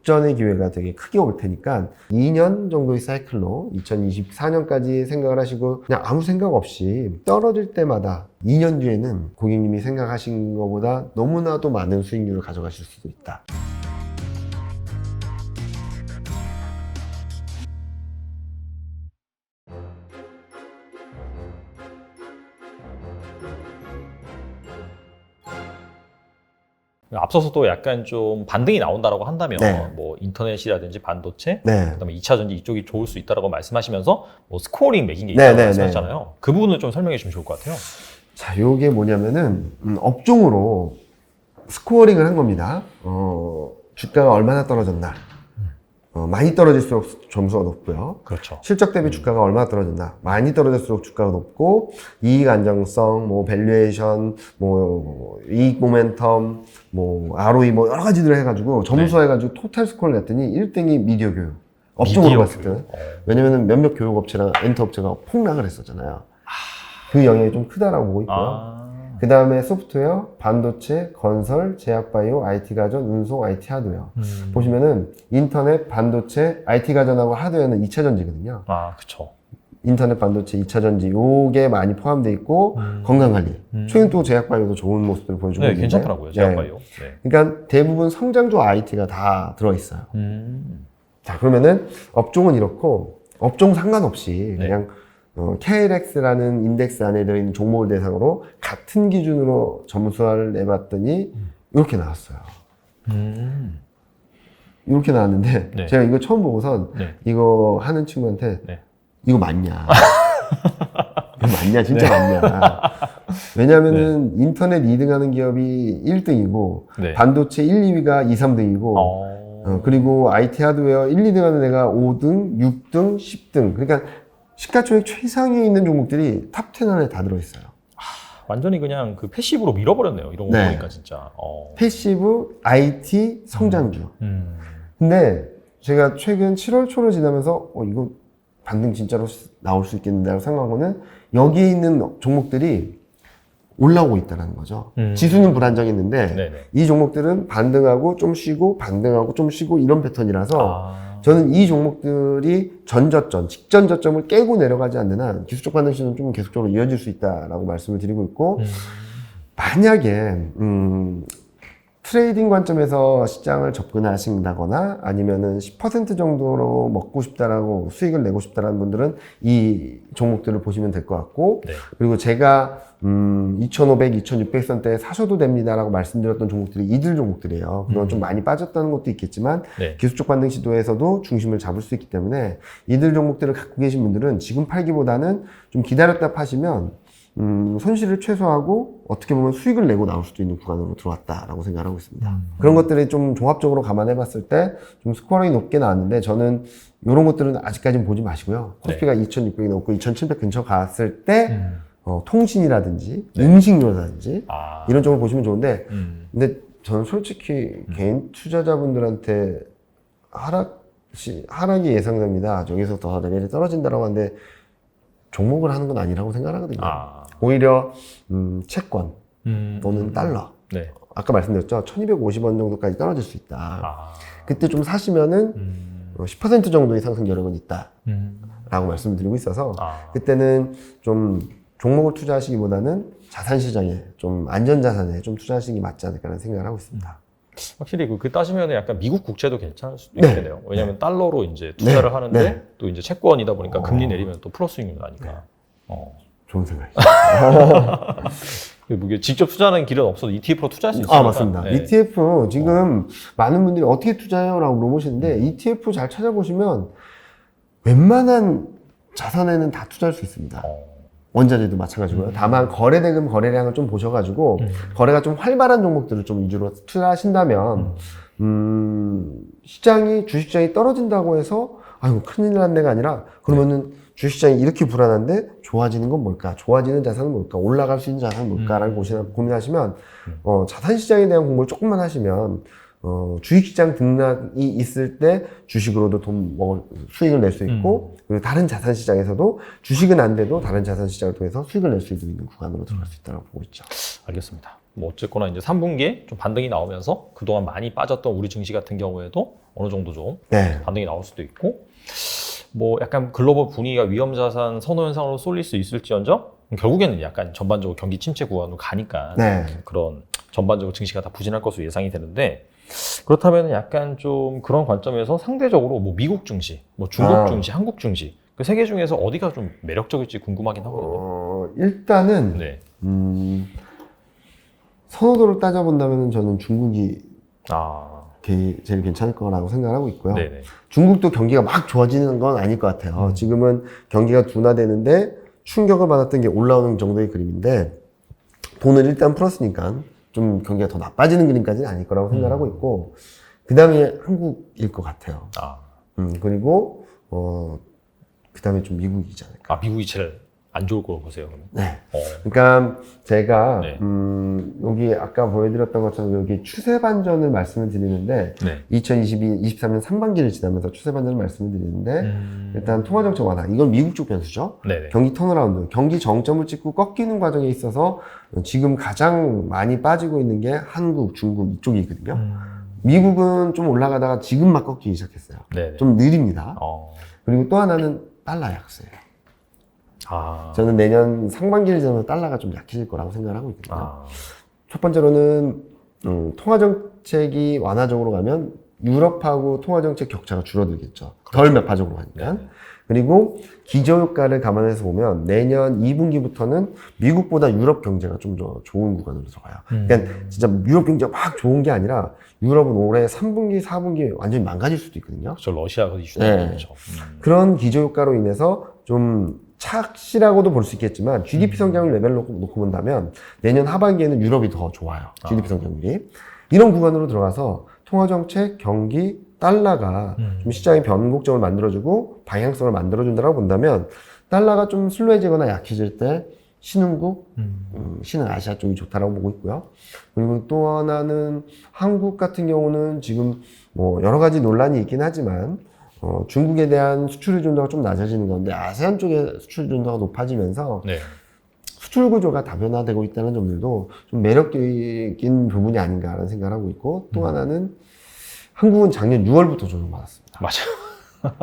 역전의 기회가 되게 크게 올 테니까 2년 정도의 사이클로 2024년까지 생각을 하시고 그냥 아무 생각 없이 떨어질 때마다 2년 뒤에는 고객님이 생각하신 것보다 너무나도 많은 수익률을 가져가실 수도 있다. 앞서서도 약간 좀 반등이 나온다라고 한다면 네. 뭐 인터넷이라든지 반도체, 네. 그다음에 2차 전지 이쪽이 좋을 수 있다라고 말씀하시면서 뭐 스코어링 매긴 게 네, 있다고 네, 말씀하셨잖아요. 그 부분을 좀 설명해 주시면 좋을 것 같아요. 자, 요게 뭐냐면은 업종으로 스코어링을 한 겁니다. 주가가 얼마나 떨어졌나. 많이 떨어질수록 점수가 높고요. 그렇죠. 실적 대비 주가가 얼마나 떨어졌나. 많이 떨어질수록 주가가 높고, 이익 안정성, 뭐 밸류에이션, 뭐 이익 모멘텀, 뭐 ROE 뭐 여러 가지들 해가지고 점수 해가지고 토탈 스코어를 냈더니 1등이 미디어 교육. 업종으로 미디어 봤을 때는. 교육. 왜냐면은 몇몇 교육업체랑 엔터업체가 폭락을 했었잖아요. 그 영향이 좀 크다라고 보고 있고요. 그 다음에 소프트웨어, 반도체, 건설, 제약바이오, IT 가전, 운송, IT 하드웨어. 보시면은 인터넷, 반도체, IT 가전하고 하드웨어는 2차 전지거든요. 아, 그쵸. 인터넷, 반도체, 2차 전지 요게 많이 포함되어 있고 건강관리. 최근 또 제약바이오도 좋은 모습을 보여주고 네, 있는데 괜찮더라고요. 제약바이오. 네. 그러니까 대부분 성장주 IT가 다 들어있어요. 자, 그러면은 업종은 이렇고 업종 상관없이 네. 그냥 KLX라는 인덱스 안에 들어있는 종목을 대상으로 같은 기준으로 점수를 내봤더니 이렇게 나왔어요. 이렇게 나왔는데 네. 제가 이거 처음 보고선 네. 이거 하는 친구한테 네. 이거 맞냐? 이거 맞냐? 진짜 맞냐? 왜냐면은 인터넷 2등 하는 기업이 1등이고 네. 반도체 1, 2위가 2, 3등이고 그리고 IT 하드웨어 1, 2등 하는 애가 5등, 6등, 10등. 그러니까 시가총액 최상위에 있는 종목들이 탑 10 안에 다 들어있어요. 완전히 그냥 그 패시브로 밀어버렸네요. 이런 거 네. 보니까 진짜. 패시브, IT, 성장주. 근데 제가 최근 7월 초를 지나면서 이거 반등 진짜로 나올 수 있겠는데라고 생각한 거는 여기에 있는 종목들이 올라오고 있다는 거죠. 지수는 불안정했는데 네네. 이 종목들은 반등하고 좀 쉬고 반등하고 좀 쉬고 이런 패턴이라서 저는 이 종목들이 전저점, 직전 저점을 깨고 내려가지 않는 한 기술적 반등 시즌은 좀 계속적으로 이어질 수 있다라고 말씀을 드리고 있고 만약에 트레이딩 관점에서 시장을 접근하신다거나 아니면은 10% 정도로 먹고 싶다라고 수익을 내고 싶다라는 분들은 이 종목들을 보시면 될 것 같고 네. 그리고 제가 2,500, 2,600선대에 사셔도 됩니다라고 말씀드렸던 종목들이 이들 종목들이에요. 그건 좀 많이 빠졌다는 것도 있겠지만 네. 기술적 반등 시도에서도 중심을 잡을 수 있기 때문에 이들 종목들을 갖고 계신 분들은 지금 팔기보다는 좀 기다렸다 파시면 손실을 최소화하고 어떻게 보면 수익을 내고 나올 수도 있는 구간으로 들어왔다라고 생각하고 있습니다. 그런 것들이 좀 종합적으로 감안해 봤을 때 좀 스코어링이 높게 나왔는데 저는 이런 것들은 아직까지는 보지 마시고요. 코스피가 2,600이 넘고 2,700 근처 갔을 때 통신이라든지 음식료라든지 이런 쪽을 보시면 좋은데 근데 저는 솔직히 개인 투자자분들한테 하락이 예상됩니다. 저기서 더 레벨이 떨어진다라고 하는데 종목을 하는 건 아니라고 생각하거든요. 오히려 채권 또는 달러. 네. 아까 말씀드렸죠. 1250원 정도까지 떨어질 수 있다. 그때 좀 사시면은 10% 정도의 상승 여력은 있다. 라고 말씀드리고 있어서 그때는 좀 종목을 투자하시기보다는 자산시장에 좀 안전자산에 좀 투자하시는 게 맞지 않을까라는 생각을 하고 있습니다. 확실히 그 따지면 약간 미국 국채도 괜찮을 수도 있겠네요. 왜냐하면 달러로 이제 투자를 하는데 또 이제 채권이다 보니까 금리 내리면 또 플러스 수익률 나니까. 좋은 생각이죠. 이게 직접 투자하는 길은 없어도 ETF로 투자할 수 있으니까. 맞습니다. 네. ETF 지금 많은 분들이 어떻게 투자해요? 라고 물어보시는데 ETF 잘 찾아보시면 웬만한 자산에는 다 투자할 수 있습니다. 원자재도 마찬가지고요. 다만 거래대금 거래량을 좀 보셔가지고 거래가 좀 활발한 종목들을 좀 위주로 투자하신다면 주식시장이 떨어진다고 해서 아이고 큰일 났네가 아니라 그러면은 주식시장이 이렇게 불안한데 좋아지는 건 뭘까? 좋아지는 자산은 뭘까? 올라갈 수 있는 자산은 뭘까라는 고민하시면 자산시장에 대한 공부를 조금만 하시면 주식시장 등락이 있을 때 주식으로도 수익을 낼 수 있고 그리고 다른 자산시장에서도 주식은 안 돼도 다른 자산시장을 통해서 수익을 낼 수 있는 구간으로 들어갈 수 있다고 보고 있죠. 알겠습니다. 뭐 어쨌거나 이제 3분기에 좀 반등이 나오면서 그동안 많이 빠졌던 우리 증시 같은 경우에도 어느 정도 좀 네. 반등이 나올 수도 있고, 뭐 약간 글로벌 분위기가 위험자산 선호 현상으로 쏠릴 수 있을지언정 결국에는 약간 전반적으로 경기 침체 구간으로 가니까 네. 그런 전반적으로 증시가 다 부진할 것으로 예상이 되는데, 그렇다면 약간 좀 그런 관점에서 상대적으로 뭐 미국 증시, 뭐 중국 증시, 한국 증시 그 세 개 중에서 어디가 좀 매력적일지 궁금하긴 하거든요. 일단은 네. 선호도를 따져본다면 저는 중국이 아, 제일 괜찮을 거라고 생각하고 있고요. 네네. 중국도 경기가 막 좋아지는 건 아닐 것 같아요. 지금은 경기가 둔화되는데 충격을 받았던 게 올라오는 정도의 그림인데, 돈을 일단 풀었으니까 좀 경기가 더 나빠지는 그림까지는 아닐 거라고 생각하고 있고, 그 다음에 한국일 것 같아요. 아, 그리고 그 다음에 좀 미국이지 않을까. 아 미국이 제일 안 좋을 거로 보세요, 그러면? 네. 어. 그러니까 제가 네. 여기 아까 보여드렸던 것처럼 여기 추세 반전을 말씀을 드리는데, 네. 23년 상반기를 지나면서 추세 반전을 말씀을 드리는데, 일단 통화정책 완화, 이건 미국 쪽 변수죠. 네네. 경기 턴어라운드, 경기 정점을 찍고 꺾이는 과정에 있어서 지금 가장 많이 빠지고 있는 게 한국, 중국 이쪽이거든요. 미국은 좀 올라가다가 지금 막 꺾이기 시작했어요. 네네. 좀 느립니다. 그리고 또 하나는 달러 약세예요. 아. 저는 내년 상반기를 지나면 달러가 좀 약해질 거라고 생각을 하고 있거든요. 아. 첫 번째로는 통화정책이 완화적으로 가면 유럽하고 통화정책 격차가 줄어들겠죠. 덜 매파적으로 가니까. 네. 그리고 기저효과를 감안해서 보면 내년 2분기부터는 미국보다 유럽 경제가 좀 더 좋은 구간으로 들어가요. 그러니까 진짜 유럽 경제가 막 좋은 게 아니라 유럽은 올해 3분기, 4분기 완전히 망가질 수도 있거든요. 저 러시아 그 이슈 네. 때문에 그렇죠. 그런 기저효과로 인해서 좀 착시라고도 볼 수 있겠지만 GDP 성장률 레벨로 놓고 본다면 내년 하반기에는 유럽이 더 좋아요. GDP 성장률이. 이런 구간으로 들어가서 통화정책, 경기, 달러가 좀 시장의 변곡점을 만들어주고 방향성을 만들어준다고 본다면, 달러가 좀 슬로해지거나 약해질 때 신흥국, 신흥아시아 쪽이 좋다라고 보고 있고요. 그리고 또 하나는 한국 같은 경우는 지금 뭐 여러 가지 논란이 있긴 하지만 중국에 대한 수출 의존도가 좀 낮아지는 건데 아세안 쪽의 수출 의존도가 높아지면서 네. 수출 구조가 다변화되고 있다는 점들도 좀 매력적인 부분이 아닌가라는 생각을 하고 있고, 또 하나는 한국은 작년 6월부터 조정받았습니다. 맞아요.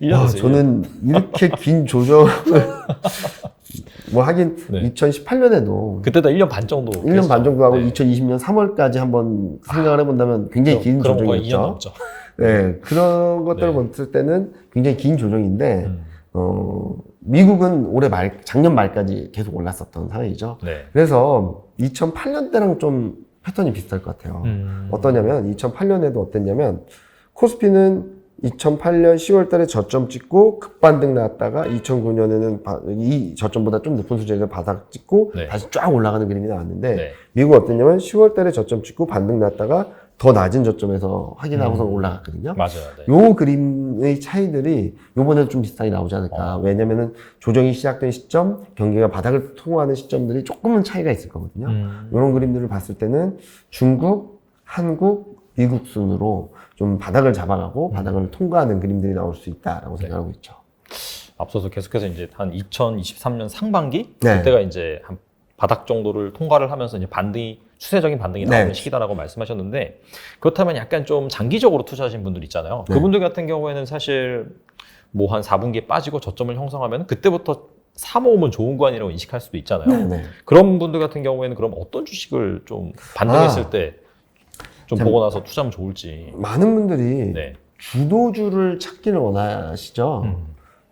1년 됐어요. 저는 이렇게 긴 조정을 뭐 하긴 네. 2018년에도 그때 다 1년 반 정도. 1년 반 정도 하고 네. 2020년 3월까지 한번 생각을 해본다면 굉장히 긴 그럼 거의 2년 조정이었죠. 넘죠. 네, 그런 것들을 네. 봤을 때는 굉장히 긴 조정인데, 미국은 올해 작년 말까지 계속 올랐었던 상황이죠. 네. 그래서 2008년 때랑 좀 패턴이 비슷할 것 같아요. 어떠냐면 2008년에도 어땠냐면 코스피는 2008년 10월 달에 저점 찍고 급반등 나왔다가 2009년에는 이 저점보다 좀 높은 수준에서 바닥 찍고 네. 다시 쫙 올라가는 그림이 나왔는데, 네. 미국은 어땠냐면 10월 달에 저점 찍고 반등 났다가 더 낮은 저점에서 확인하고서 올라갔거든요. 맞아요. 네. 요 그림의 차이들이 요번에도 좀 비슷하게 나오지 않을까. 왜냐면은 조정이 시작된 시점, 경기가 바닥을 통과하는 시점들이 조금은 차이가 있을 거거든요. 이런 그림들을 봤을 때는 중국, 한국, 미국 순으로 좀 바닥을 잡아가고 바닥을 통과하는 그림들이 나올 수 있다라고 생각하고 있죠. 앞서서 계속해서 이제 한 2023년 상반기 네. 그때가 이제 한 바닥 정도를 통과를 하면서 이제 추세적인 반등이 나오는 네. 시기다라고 말씀하셨는데, 그렇다면 약간 좀 장기적으로 투자하신 분들 있잖아요. 네. 그분들 같은 경우에는 사실 뭐 한 4분기에 빠지고 저점을 형성하면 그때부터 사모으면 좋은 구간이라고 인식할 수도 있잖아요. 네. 그런 분들 같은 경우에는 그럼 어떤 주식을 좀 반등했을 때 좀 보고 나서 투자하면 좋을지. 많은 분들이 네. 주도주를 찾기를 원하시죠.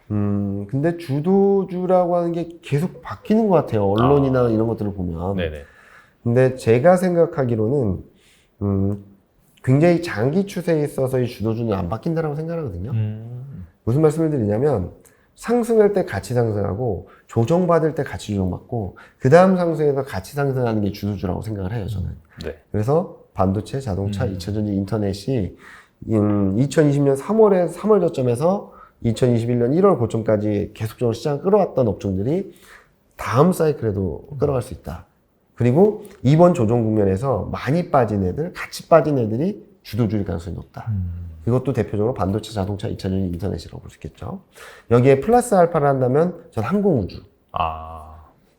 근데 주도주라고 하는 게 계속 바뀌는 것 같아요. 언론이나 이런 것들을 보면. 네네. 근데 제가 생각하기로는 굉장히 장기 추세에 있어서 이 주도주는 안 바뀐다라고 생각하거든요. 무슨 말씀을 드리냐면, 상승할 때 같이 상승하고 조정받을 때 같이 조정받고 그 다음 상승에서 같이 상승하는 게 주도주라고 생각을 해요, 저는. 네. 그래서 반도체, 자동차, 2차전지, 인터넷이 2020년 3월 저점에서 2021년 1월 고점까지 계속적으로 시장을 끌어왔던 업종들이 다음 사이클에도 끌어갈 수 있다. 그리고 이번 조정 국면에서 많이 빠진 애들, 같이 빠진 애들이 주도주일 가능성이 높다. 이것도 대표적으로 반도체, 자동차, 2차전지, 인터넷이라고 볼 수 있겠죠. 여기에 플러스 알파를 한다면 전 항공우주. 아.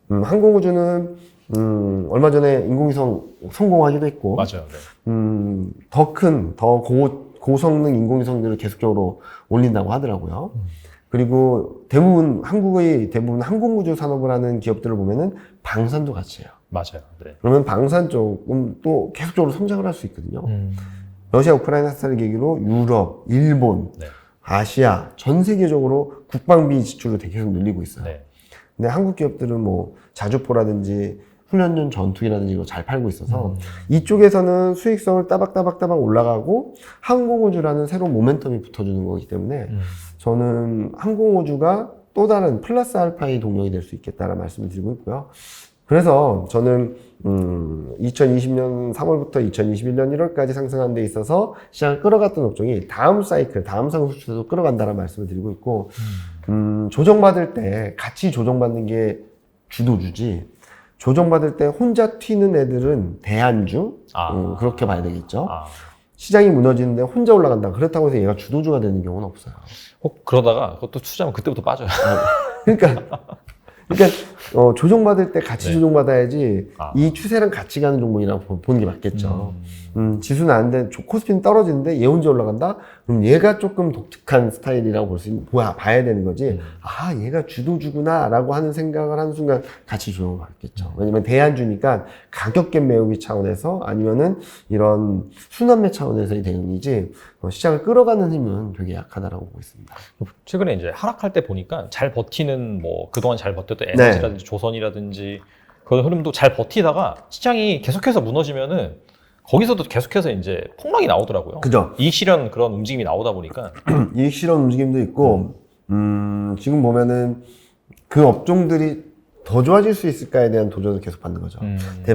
항공우주는 얼마 전에 인공위성 성공하기도 했고, 맞아요. 네. 더 큰, 더 고성능 인공위성들을 계속적으로 올린다고 하더라고요. 그리고 한국의 대부분 항공우주 산업을 하는 기업들을 보면은 방산도 같이 해요. 맞아요. 네. 그러면 방산 쪽은 또 계속적으로 성장을 할 수 있거든요. 러시아 우크라이나 사태를 계기로 유럽, 일본, 네. 아시아 전 세계적으로 국방비 지출을 되게 계속 늘리고 있어요. 네. 근데 한국 기업들은 뭐 자주포라든지 훈련용 전투기라든지 이거 잘 팔고 있어서 이쪽에서는 수익성을 따박따박 올라가고 항공우주라는 새로운 모멘텀이 붙어주는 거기 때문에 저는 항공우주가 또 다른 플러스 알파의 동력이 될 수 있겠다라는 말씀을 드리고 있고요. 그래서 저는 2020년 3월부터 2021년 1월까지 상승한 데 있어서 시장을 끌어갔던 업종이 다음 사이클, 다음 상승추세도 끌어간다는 말씀을 드리고 있고 조정받을 때 같이 조정받는 게 주도주지 조정받을 때 혼자 튀는 애들은 대안주 그렇게 봐야 되겠죠. 시장이 무너지는데 혼자 올라간다. 그렇다고 해서 얘가 주도주가 되는 경우는 없어요. 혹 그러다가 그것도 투자하면 그때부터 빠져요. 그러니까 조정받을 때 같이 네. 조정받아야지 이 추세랑 같이 가는 종목이라고 보는 게 맞겠죠. 지수는 안 돼. 코스피는 떨어지는데 얘 혼자 올라간다? 그럼 얘가 조금 독특한 스타일이라고 봐야 되는 거지. 아, 얘가 주도주구나 라고 하는 생각을 하는 순간 같이 조정을 받겠죠. 왜냐면 대안주니까 가격갭 메우기 차원에서 아니면은 이런 순환매 차원에서의 대응이지 시장을 끌어가는 힘은 되게 약하다라고 보고 있습니다. 최근에 이제 하락할 때 보니까 잘 버티는 뭐 그동안 잘 버텼던 에너지라든지 조선이라든지 그런 흐름도 잘 버티다가 시장이 계속해서 무너지면은 거기서도 계속해서 이제 폭락이 나오더라고요. 그죠. 이익 실현 그런 움직임이 나오다 보니까 이익 실현 움직임도 있고 지금 보면은 그 업종들이 더 좋아질 수 있을까에 대한 도전을 계속 받는 거죠.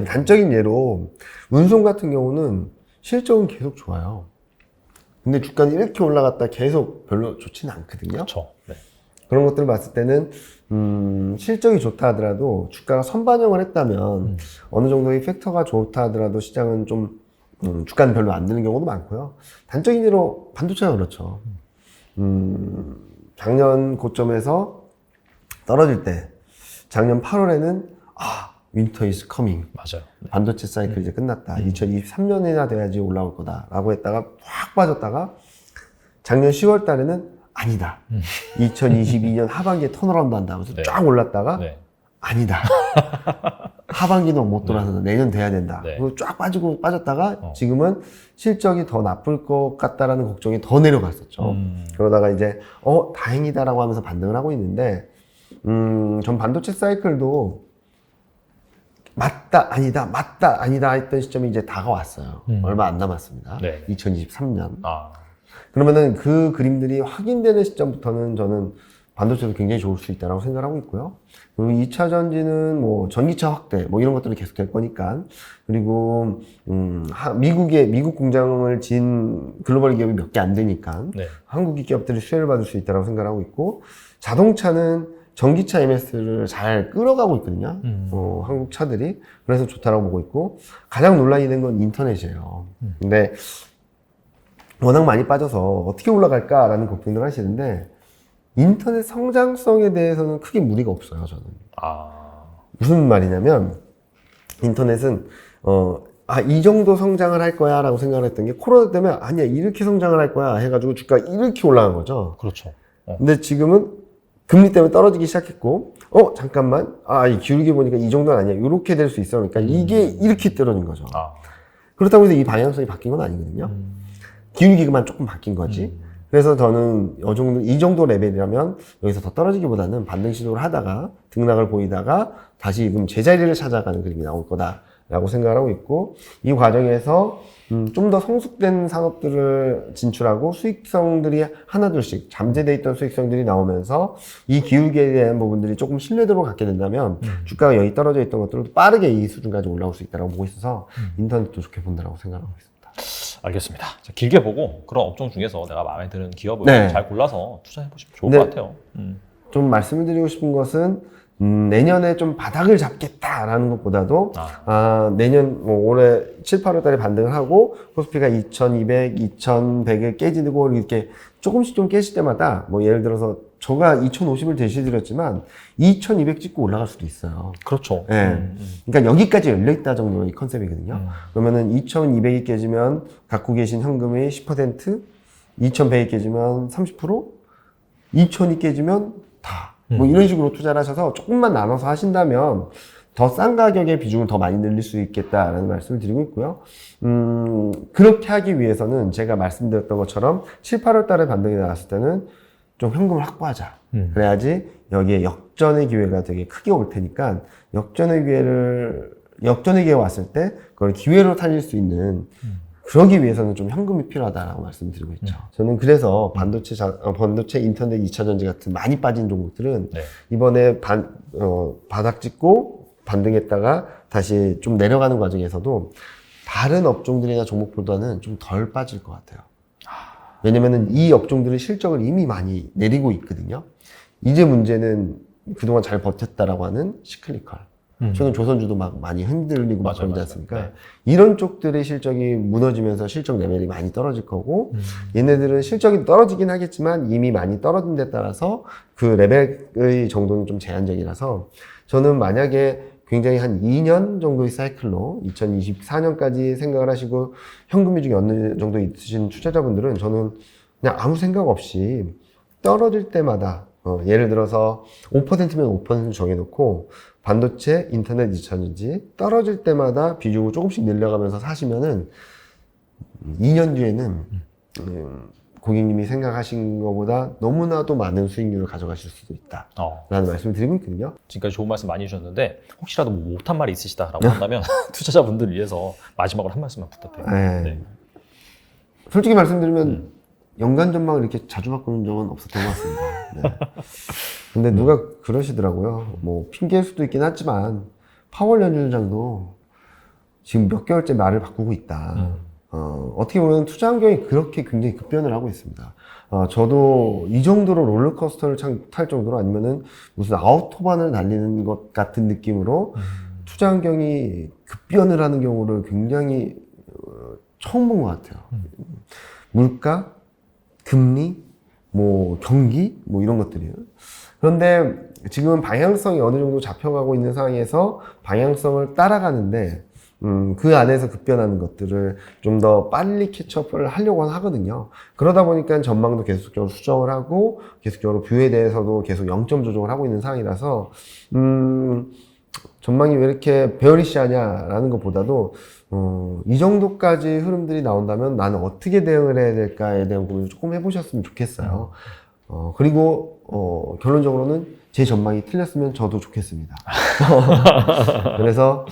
단적인 예로 운송 같은 경우는 실적은 계속 좋아요. 근데 주가는 이렇게 올라갔다 계속 별로 좋지는 않거든요. 그렇죠. 네. 그런 것들을 봤을 때는 실적이 좋다 하더라도 주가가 선반영을 했다면 어느 정도의 팩터가 좋다 하더라도 시장은 좀 주가는 별로 안 드는 경우도 많고요. 단적인 예로 반도체가 그렇죠. 작년 고점에서 떨어질 때 작년 8월에는 윈터 이즈 커밍. 맞아요. 네. 반도체 사이클 이제 끝났다. 2023년이나 돼야지 올라올 거다. 라고 했다가 확 빠졌다가 작년 10월 달에는 아니다. 2022년 하반기에 턴어라운드 한다. 그래서 네. 쫙 올랐다가 네. 아니다. 하반기는 못 돌아서 내년 돼야 된다. 네. 그리고 쫙 빠졌다가 지금은 실적이 더 나쁠 것 같다라는 걱정이 더 내려갔었죠. 그러다가 이제 다행이다라고 하면서 반등을 하고 있는데 전 반도체 사이클도 맞다 아니다 했던 시점이 이제 다가왔어요. 얼마 안 남았습니다. 네. 2023년. 그러면은 그 그림들이 확인되는 시점부터는 저는 반도체도 굉장히 좋을 수 있다고 생각하고 있고요. 그리고 2차 전지는 뭐 전기차 확대 뭐 이런 것들이 계속 될 거니까. 그리고 미국 공장을 진 글로벌 기업이 몇 개 안 되니까 네. 한국 기업들이 수혜를 받을 수 있다고 생각하고 있고, 자동차는 전기차 MS를 잘 끌어가고 있거든요. 한국 차들이. 그래서 좋다라고 보고 있고, 가장 논란이 된 건 인터넷이에요. 근데 워낙 많이 빠져서 어떻게 올라갈까라는 걱정들 하시는데, 인터넷 성장성에 대해서는 크게 무리가 없어요, 저는. 무슨 말이냐면, 인터넷은, 이 정도 성장을 할 거야 라고 생각을 했던 게, 코로나 때문에 아니야, 이렇게 성장을 할 거야 해가지고 주가가 이렇게 올라간 거죠. 그렇죠. 근데 지금은 금리 때문에 떨어지기 시작했고, 잠깐만, 이 기울기 보니까 이 정도는 아니야. 이렇게 될 수 있어. 그러니까 이게 이렇게 떨어진 거죠. 그렇다고 해서 이 방향성이 바뀐 건 아니거든요. 기울기만 조금 바뀐 거지. 그래서 저는 이 정도 레벨이라면 여기서 더 떨어지기보다는 반등 시도를 하다가 등락을 보이다가 다시 그럼 제자리를 찾아가는 그림이 나올 거다라고 생각을 하고 있고, 이 과정에서 좀 더 성숙된 산업들을 진출하고 수익성들이 하나둘씩 잠재되어 있던 수익성들이 나오면서 이 기울기에 대한 부분들이 조금 신뢰도를 갖게 된다면 주가가 여기 떨어져 있던 것들도 빠르게 이 수준까지 올라올 수 있다고 보고 있어서 인터넷도 좋게 본다고 생각하고 있습니다. 알겠습니다. 자, 길게 보고 그런 업종 중에서 내가 마음에 드는 기업을 잘 골라서 투자해 보시면 좋을 것 같아요. 좀 말씀을 드리고 싶은 것은 내년에 좀 바닥을 잡겠다라는 것보다도 내년 올해 7, 8월 달에 반등을 하고 코스피가 2200, 2100을 깨지고 이렇게 조금씩 좀 깨질 때마다 예를 들어서 제가 2050을 제시드렸지만 2200 찍고 올라갈 수도 있어요. 그렇죠. 예. 그러니까 여기까지 열려있다 정도의 컨셉이거든요. 그러면은 2200이 깨지면 갖고 계신 현금의 10%, 2100이 깨지면 30%, 2000이 깨지면 다. 뭐 이런 식으로 투자를 하셔서 조금만 나눠서 하신다면 더 싼 가격의 비중을 더 많이 늘릴 수 있겠다라는 말씀을 드리고 있고요. 그렇게 하기 위해서는 제가 말씀드렸던 것처럼 7, 8월 달에 반등이 나왔을 때는 좀 현금을 확보하자. 그래야지 여기에 역전의 기회가 되게 크게 올 테니까 역전의 기회가 왔을 때 그걸 기회로 살릴 수 있는 그러기 위해서는 좀 현금이 필요하다라고 말씀드리고 있죠. 저는 그래서 반도체, 인터넷, 2차전지 같은 많이 빠진 종목들은 네. 이번에 바닥 찍고 반등했다가 다시 좀 내려가는 과정에서도 다른 업종들이나 종목보다는 좀 덜 빠질 것 같아요. 왜냐면은 이 업종들은 실적을 이미 많이 내리고 있거든요. 이제 문제는 그동안 잘 버텼다라고 하는 시클리컬. 최근 조선주도 막 많이 흔들리고 막 그러지 않습니까? 네. 이런 쪽들의 실적이 무너지면서 실적 레벨이 많이 떨어질 거고, 얘네들은 실적이 떨어지긴 하겠지만 이미 많이 떨어진 데 따라서 그 레벨의 정도는 좀 제한적이라서 저는 만약에 굉장히 한 2년 정도의 사이클로 2024년까지 생각을 하시고 현금 비중이 어느 정도 있으신 투자자분들은 저는 그냥 아무 생각 없이 떨어질 때마다 예를 들어서 5%면 5% 정해놓고 반도체, 인터넷, 2차전지 떨어질 때마다 비중을 조금씩 늘려가면서 사시면은 2년 뒤에는 고객님이 생각하신 것보다 너무나도 많은 수익률을 가져가실 수도 있다라는 말씀을 드리고 있거든요. 지금까지 좋은 말씀 많이 주셨는데 혹시라도 뭐 못한 말이 있으시다라고 한다면 투자자분들을 위해서 마지막으로 한 말씀만 부탁드려요. 네. 네. 솔직히 말씀드리면 연간 전망을 이렇게 자주 바꾸는 적은 없었던 것 같습니다. 네. 근데 누가 그러시더라고요. 뭐 핑계일 수도 있긴 하지만 파월 연준장도 지금 몇 개월째 말을 바꾸고 있다. 어떻게 보면 투자 환경이 그렇게 굉장히 급변을 하고 있습니다. 저도 이 정도로 롤러코스터를 탈 정도로 아니면은 무슨 아우토반을 달리는 것 같은 느낌으로 투자 환경이 급변을 하는 경우를 굉장히 처음 본 것 같아요. 물가, 금리, 뭐 경기, 뭐 이런 것들이요. 그런데 지금 방향성이 어느 정도 잡혀가고 있는 상황에서 방향성을 따라가는데 그 안에서 급변하는 것들을 좀 더 빨리 캐치업을 하려고 하거든요. 그러다 보니까 전망도 계속적으로 수정을 하고 계속적으로 뷰에 대해서도 계속 0점 조정을 하고 있는 상황이라서 전망이 왜 이렇게 베어리시하냐라는 것보다도 이 정도까지 흐름들이 나온다면 나는 어떻게 대응을 해야 될까에 대한 고민을 조금 해보셨으면 좋겠어요. 그리고 결론적으로는 제 전망이 틀렸으면 저도 좋겠습니다. 그래서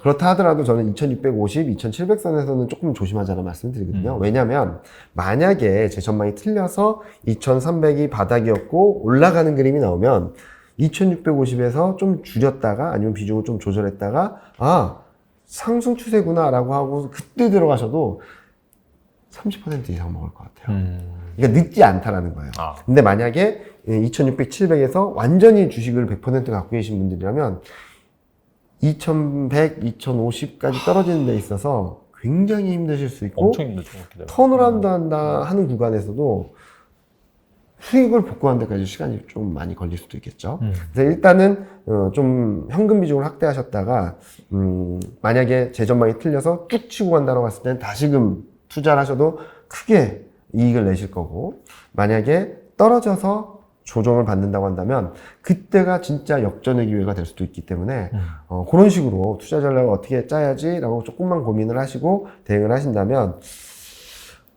그렇다 하더라도 저는 2650, 2700선에서는 조금 조심하자는 말씀을 드리거든요. 왜냐하면 만약에 제 전망이 틀려서 2300이 바닥이었고 올라가는 그림이 나오면 2650에서 좀 줄였다가 아니면 비중을 좀 조절했다가 상승 추세구나 라고 하고 그때 들어가셔도 30% 이상 먹을 것 같아요. 그러니까 늦지 않다라는 거예요. 근데 만약에 2600, 700에서 완전히 주식을 100% 갖고 계신 분들이라면 2100, 2050까지 떨어지는 데 있어서 굉장히 힘드실 수 있고 엄청 힘들죠. 턴어라운드 한다 하는 구간에서도 수익을 복구하는 데까지 시간이 좀 많이 걸릴 수도 있겠죠. 그래서 일단은 좀 현금 비중을 확대하셨다가 만약에 제 전망이 틀려서 쭉 치고 간다고 했을 때는 다시금 투자를 하셔도 크게 이익을 내실 거고 만약에 떨어져서 조정을 받는다고 한다면 그때가 진짜 역전의 기회가 될 수도 있기 때문에 그런 식으로 투자 전략을 어떻게 짜야지 라고 조금만 고민을 하시고 대응을 하신다면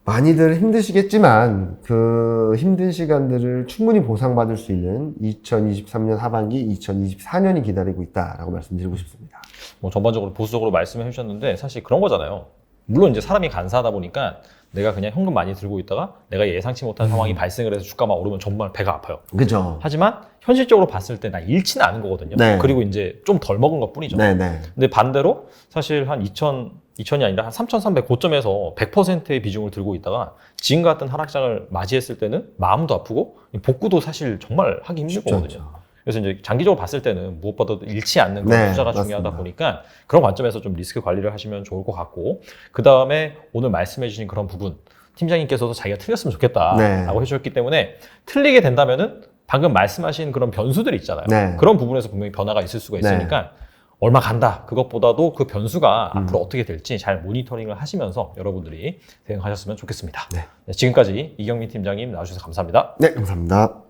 많이들 힘드시겠지만 그 힘든 시간들을 충분히 보상받을 수 있는 2023년 하반기, 2024년이 기다리고 있다라고 말씀드리고 싶습니다. 뭐 전반적으로 보수적으로 말씀해 주셨는데 사실 그런 거잖아요. 물론 이제 사람이 간사하다 보니까 내가 그냥 현금 많이 들고 있다가 내가 예상치 못한 상황이 발생을 해서 주가만 오르면 정말 배가 아파요. 그죠. 하지만 현실적으로 봤을 때 나 잃지는 않은 거거든요. 네. 그리고 이제 좀 덜 먹은 것 뿐이죠. 네네. 근데 반대로 사실 한 2000이 아니라 한 3300 고점에서 100%의 비중을 들고 있다가 지금 같은 하락장을 맞이했을 때는 마음도 아프고 복구도 사실 정말 하기 힘들 쉽지 거거든요. 않죠. 그래서 이제 장기적으로 봤을 때는 무엇보다도 잃지 않는 그런 네, 투자가 맞습니다. 중요하다 보니까 그런 관점에서 좀 리스크 관리를 하시면 좋을 것 같고 그 다음에 오늘 말씀해 주신 그런 부분 팀장님께서도 자기가 틀렸으면 좋겠다라고 네. 해주셨기 때문에 틀리게 된다면은 방금 말씀하신 그런 변수들이 있잖아요. 네. 그런 부분에서 분명히 변화가 있을 수가 있으니까 얼마 간다. 그것보다도 그 변수가 앞으로 어떻게 될지 잘 모니터링을 하시면서 여러분들이 대응하셨으면 좋겠습니다. 네. 네, 지금까지 이경민 팀장님 나와주셔서 감사합니다. 네, 감사합니다.